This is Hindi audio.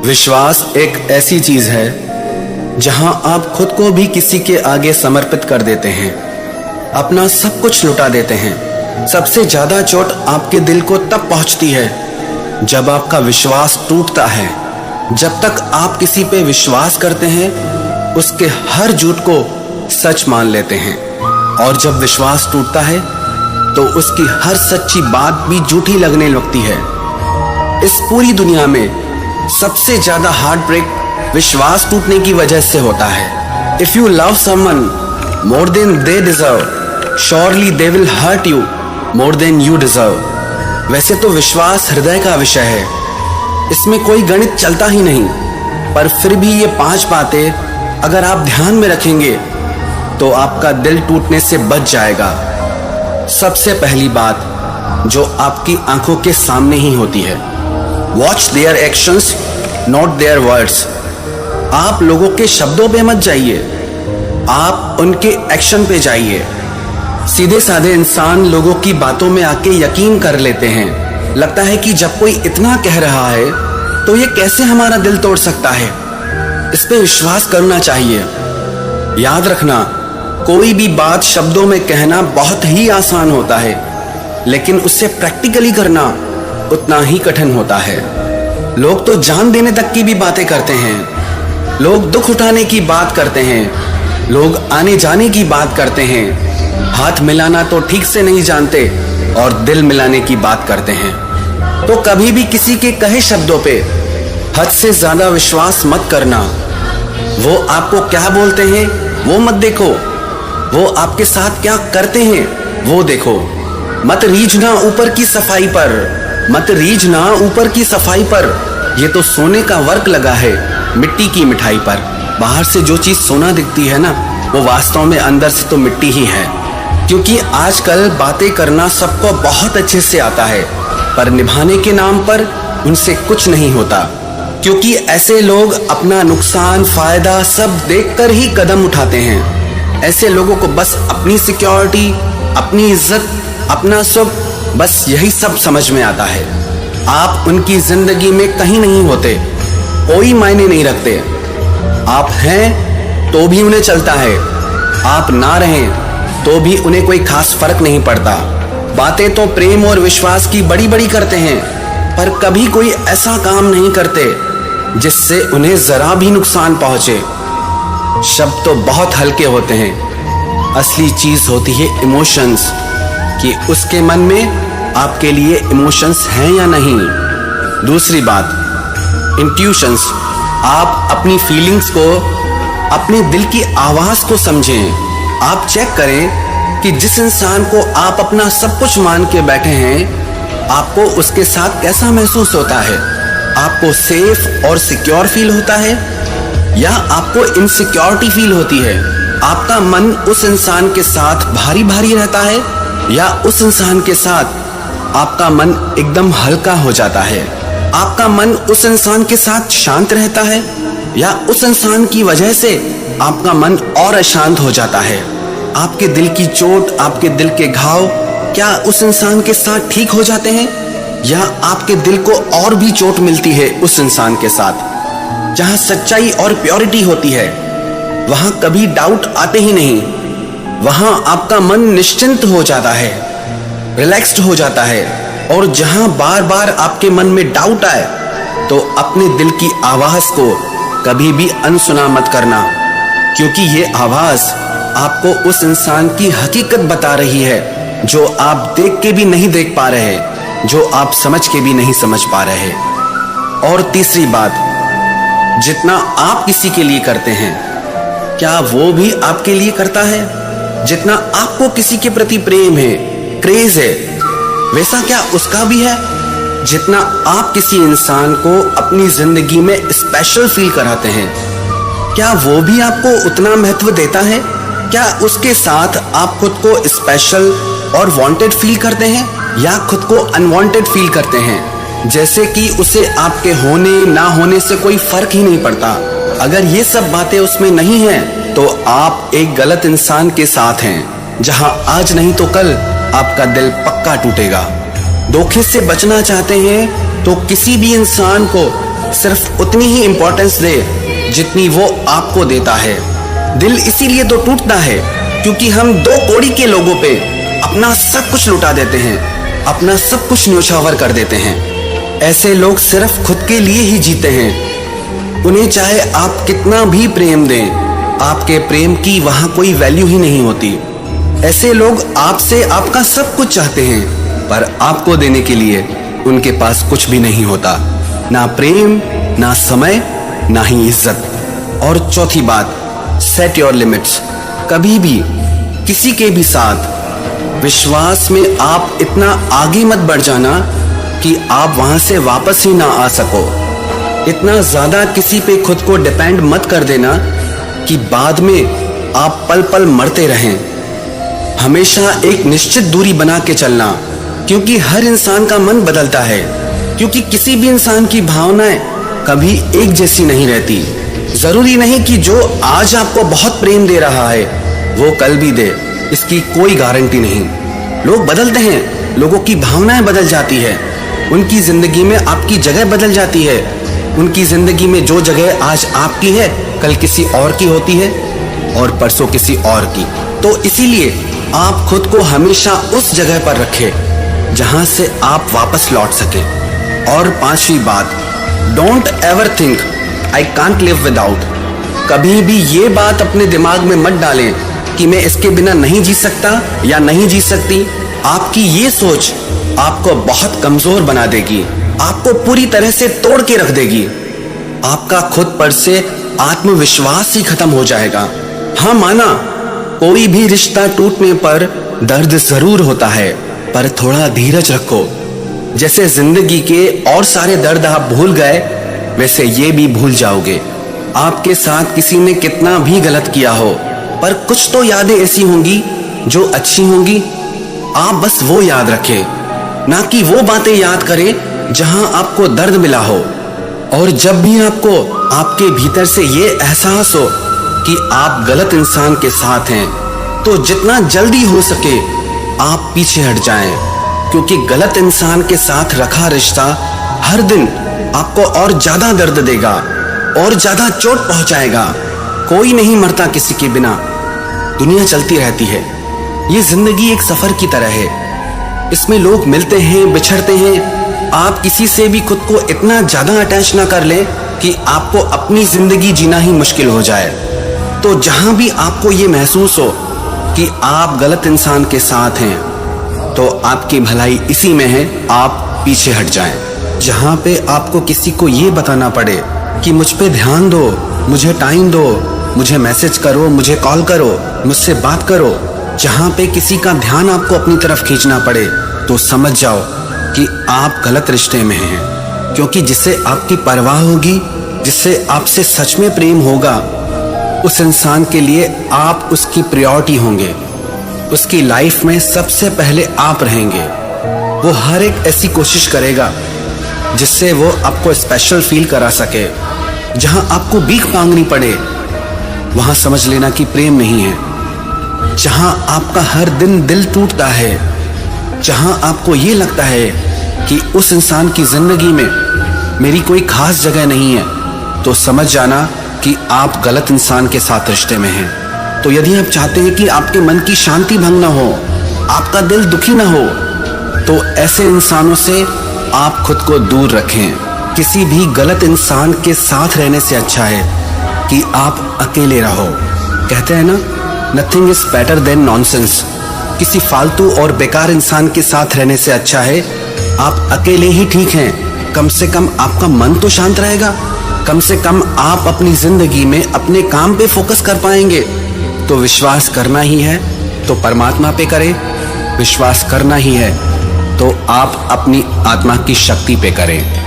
विश्वास एक ऐसी चीज है जहां आप खुद को भी किसी के आगे समर्पित कर देते हैं, अपना सब कुछ लुटा देते हैं। सबसे ज्यादा चोट आपके दिल को तब पहुंचती है जब आपका विश्वास टूटता है। जब तक आप किसी पे विश्वास करते हैं, उसके हर झूठ को सच मान लेते हैं, और जब विश्वास टूटता है तो उसकी हर सच्ची बात भी झूठी लगने लगती है। इस पूरी दुनिया में सबसे ज्यादा हार्ट ब्रेक विश्वास टूटने की वजह से होता है। If you love someone more than they deserve, surely they will hurt you more than you deserve. वैसे तो विश्वास हृदय का विषय है, इसमें कोई गणित चलता ही नहीं, पर फिर भी ये 5 बातें अगर आप ध्यान में रखेंगे तो आपका दिल टूटने से बच जाएगा। सबसे पहली बात जो आपकी आंखों के सामने ही होती है, watch their actions not their words. आप लोगों के शब्दों पे मत जाइए, आप उनके एक्शन पे जाइए। सीधे साधे इंसान लोगों की बातों में आके यकीन कर लेते हैं। लगता है कि जब कोई इतना कह रहा है तो ये कैसे हमारा दिल तोड़ सकता है। इस पे विश्वास करना चाहिए। याद रखना, कोई भी बात शब्दों में कहना बहुत ही आसान होता है, लेकिन उससे प्रैक्टिकली करना उतना ही कठिन होता है। लोग तो जान देने तक की भी बातें करते हैं, लोग दुख उठाने की बात करते हैं, लोग आने जाने की बात करते हैं, हाथ मिलाना तो ठीक से नहीं जानते और दिल मिलाने की बात करते हैं। तो कभी भी किसी के कहे शब्दों पे हद से ज्यादा विश्वास मत करना। वो आपको क्या बोलते हैं वो मत देखो, वो आपके साथ क्या करते हैं वो देखो। मत रीझना ऊपर की सफाई पर, मत रीझना ऊपर की सफाई पर। ये तो सोने का वर्क लगा है मिट्टी की मिठाई पर। बाहर से जो चीज सोना दिखती है ना, वो वास्तव में अंदर से तो मिट्टी ही है। क्योंकि आजकल बातें करना सबको बहुत अच्छे से आता है, पर निभाने के नाम पर उनसे कुछ नहीं होता। क्योंकि ऐसे लोग अपना नुकसान फायदा सब देखकर ही कदम उठाते हैं। ऐसे लोगों को बस अपनी सिक्योरिटी, अपनी इज्जत, अपना सुख, बस यही सब समझ में आता है। आप उनकी जिंदगी में कहीं नहीं होते, कोई मायने नहीं रखते। आप हैं तो भी उन्हें चलता है, आप ना रहें तो भी उन्हें कोई खास फर्क नहीं पड़ता। बातें तो प्रेम और विश्वास की बड़ी बड़ी करते हैं, पर कभी कोई ऐसा काम नहीं करते जिससे उन्हें जरा भी नुकसान पहुंचे। शब्द तो बहुत हल्के होते हैं, असली चीज होती है इमोशंस, कि उसके मन में आपके लिए इमोशंस हैं या नहीं। दूसरी बात, इंट्यूशंस। आप अपनी फीलिंग्स को, अपने दिल की आवाज को समझें। आप चेक करें कि जिस इंसान को आप अपना सब कुछ मान के बैठे हैं, आपको उसके साथ कैसा महसूस होता है। आपको सेफ और सिक्योर फील होता है या आपको इनसिक्योरिटी फील होती है। आपका मन उस इंसान के साथ भारी भारी रहता है या उस इंसान के साथ आपका मन एकदम हल्का हो जाता है। आपका मन उस इंसान के साथ शांत रहता है या उस इंसान की वजह से आपका मन और अशांत हो जाता है। आपके दिल की चोट, आपके दिल के घाव क्या उस इंसान के साथ ठीक हो जाते हैं या आपके दिल को और भी चोट मिलती है उस इंसान के साथ। जहां सच्चाई और प्योरिटी होती है वहां कभी डाउट आते ही नहीं। वहां आपका मन निश्चिंत हो जाता है, रिलैक्स्ड हो जाता है। और जहां बार बार आपके मन में डाउट आए तो अपने दिल की आवाज को कभी भी अनसुना मत करना, क्योंकि ये आवाज आपको उस इंसान की हकीकत बता रही है जो आप देख के भी नहीं देख पा रहे, जो आप समझ के भी नहीं समझ पा रहे। और तीसरी बात, जितना आप किसी के लिए करते हैं, क्या वो भी आपके लिए करता है? जितना आपको किसी के प्रति प्रेम है, क्रेज है, वैसा क्या उसका भी है? जितना आप किसी इंसान को अपनी जिंदगी में स्पेशल फील कराते हैं, क्या वो भी आपको उतना महत्व देता है? क्या उसके साथ आप खुद को स्पेशल और वांटेड फील करते हैं या खुद को अनवांटेड फील करते हैं, जैसे कि उसे आपके होने ना होने से कोई फर्क ही नहीं पड़ता? अगर ये सब बातें उसमें नहीं हैं तो आप एक गलत इंसान के साथ हैं, जहां आज नहीं तो कल आपका दिल पक्का टूटेगा। धोखे से बचना चाहते हैं तो किसी भी इंसान को सिर्फ उतनी ही इंपॉर्टेंस दे जितनी वो आपको देता है। दिल इसीलिए तो टूटता है क्योंकि हम दो कौड़ी के लोगों पे अपना सब कुछ लुटा देते हैं, अपना सब कुछ न्योछावर कर देते हैं। ऐसे लोग सिर्फ खुद के लिए ही जीते हैं। उन्हें चाहे आप कितना भी प्रेम दें, आपके प्रेम की वहां कोई वैल्यू ही नहीं होती। ऐसे लोग आपसे आपका सब कुछ चाहते हैं, पर आपको देने के लिए उनके पास कुछ भी नहीं होता, ना प्रेम, ना समय, ना ही इज्जत। और चौथी बात, सेट योर लिमिट्स। कभी भी किसी के भी साथ विश्वास में आप इतना आगे मत बढ़ जाना कि आप वहां से वापस ही ना आ सको। इतना ज्यादा किसी पे खुद को डिपेंड मत कर देना कि बाद में आप पल पल मरते रहें। हमेशा एक निश्चित दूरी बना के चलना, क्योंकि हर इंसान का मन बदलता है, क्योंकि किसी भी इंसान की भावनाएं कभी एक जैसी नहीं रहती। जरूरी नहीं कि जो आज आपको बहुत प्रेम दे रहा है वो कल भी दे, इसकी कोई गारंटी नहीं। लोग बदलते हैं, लोगों की भावनाएं बदल जाती है, उनकी जिंदगी में आपकी जगह बदल जाती है। उनकी जिंदगी में जो जगह आज आपकी है कल किसी और की होती है और परसों किसी और की। तो इसीलिए आप खुद को हमेशा उस जगह पर रखें जहां से आप वापस लौट सके। और पांचवी बात, don't ever think I can't live without. कभी भी ये बात अपने दिमाग में मत डालें कि मैं इसके बिना नहीं जी सकता या नहीं जी सकती। आपकी ये सोच आपको बहुत कमजोर बना देगी, आपको पूरी तरह से तोड़ के रख देगी। आपका खुद पर से आत्मविश्वास ही खत्म हो जाएगा। हाँ माना, कोई भी रिश्ता टूटने पर दर्द जरूर होता है, पर थोड़ा धीरज रखो। जैसे जिंदगी के और सारे दर्द आप भूल गए, वैसे ये भी भूल जाओगे। आपके साथ किसी ने कितना भी गलत किया हो, पर कुछ तो यादें ऐसी होंगी जो अच्छी होंगी। आप बस वो याद रखें, ना कि वो बातें याद करें जहां आपको दर्द मिला हो। और जब भी आपको आपके भीतर से ये एहसास हो कि आप गलत इंसान के साथ हैं, तो जितना जल्दी हो सके आप पीछे हट जाएं, क्योंकि गलत इंसान के साथ रखा रिश्ता हर दिन आपको और ज्यादा दर्द देगा और ज्यादा चोट पहुंचाएगा। कोई नहीं मरता किसी के बिना, दुनिया चलती रहती है। ये जिंदगी एक सफर की तरह है, इसमें लोग मिलते हैं, बिछड़ते हैं। आप किसी से भी खुद को इतना ज्यादा अटैच ना कर ले कि आपको अपनी जिंदगी जीना ही मुश्किल हो जाए। तो जहां भी आपको ये महसूस हो कि आप गलत इंसान के साथ हैं, तो आपकी भलाई इसी में है, आप पीछे हट जाएं। जहां पे आपको किसी को ये बताना पड़े कि मुझ पे ध्यान दो, मुझे टाइम दो, मुझे मैसेज करो, मुझे कॉल करो, मुझसे बात करो, जहां पे किसी का ध्यान आपको अपनी तरफ खींचना पड़े, तो समझ जाओ कि आप गलत रिश्ते में हैं। क्योंकि जिससे आपकी परवाह होगी, जिससे आपसे सच में प्रेम होगा, उस इंसान के लिए आप उसकी प्रायोरिटी होंगे। उसकी लाइफ में सबसे पहले आप रहेंगे। वो हर एक ऐसी कोशिश करेगा जिससे वो आपको स्पेशल फील करा सके। जहां आपको भीख मांगनी पड़े, वहां समझ लेना कि प्रेम नहीं है। जहां आपका हर दिन दिल टूटता है, जहां आपको ये लगता है कि उस इंसान की जिंदगी में मेरी कोई खास जगह नहीं है, तो समझ जाना कि आप गलत इंसान के साथ रिश्ते में हैं। तो यदि आप चाहते हैं कि आपके मन की शांति भंग ना हो, आपका दिल दुखी ना हो, तो ऐसे इंसानों से आप खुद को दूर रखें। किसी भी गलत इंसान के साथ रहने से अच्छा है कि आप अकेले रहो। कहते हैं ना, nothing is better than nonsense. किसी फालतू और बेकार इंसान के साथ रहने से अच्छा है आप अकेले ही ठीक हैं। कम से कम आपका मन तो शांत रहेगा, कम से कम आप अपनी जिंदगी में अपने काम पे फोकस कर पाएंगे। तो विश्वास करना ही है तो परमात्मा पे करें, विश्वास करना ही है तो आप अपनी आत्मा की शक्ति पे करें।